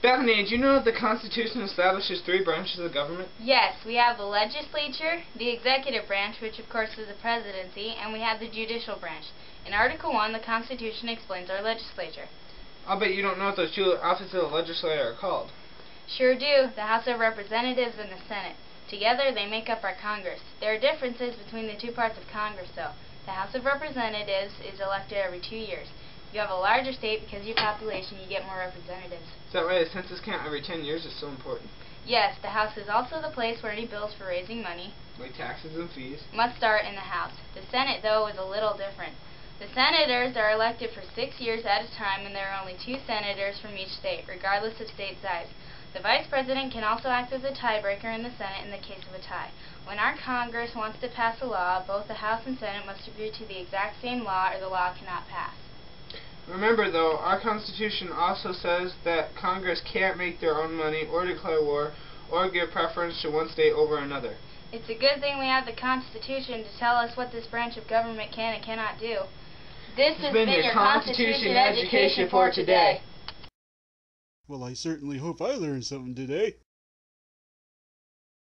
Bethany, do you know that the Constitution establishes 3 branches of government? Yes, we have the legislature, the executive branch, which of course is the presidency, and we have the judicial branch. In Article 1, the Constitution explains our legislature. I'll bet you don't know what those 2 offices of the legislature are called. Sure do. The House of Representatives and the Senate. Together, they make up our Congress. There are differences between the 2 parts of Congress, though. The House of Representatives is elected every 2 years. If you have a larger state, because of your population, you get more representatives. Is that why the census count every 10 years is so important? Yes, the House is also the place where any bills for raising money, like taxes and fees, must start in the House. The Senate, though, is a little different. The senators are elected for 6 years at a time, and there are only 2 senators from each state, regardless of state size. The Vice President can also act as a tiebreaker in the Senate in the case of a tie. When our Congress wants to pass a law, both the House and Senate must agree to the exact same law, or the law cannot pass. Remember, though, our Constitution also says that Congress can't make their own money or declare war or give preference to one state over another. It's a good thing we have the Constitution to tell us what this branch of government can and cannot do. This has been your Constitution education for today. Well, I certainly hope I learned something today.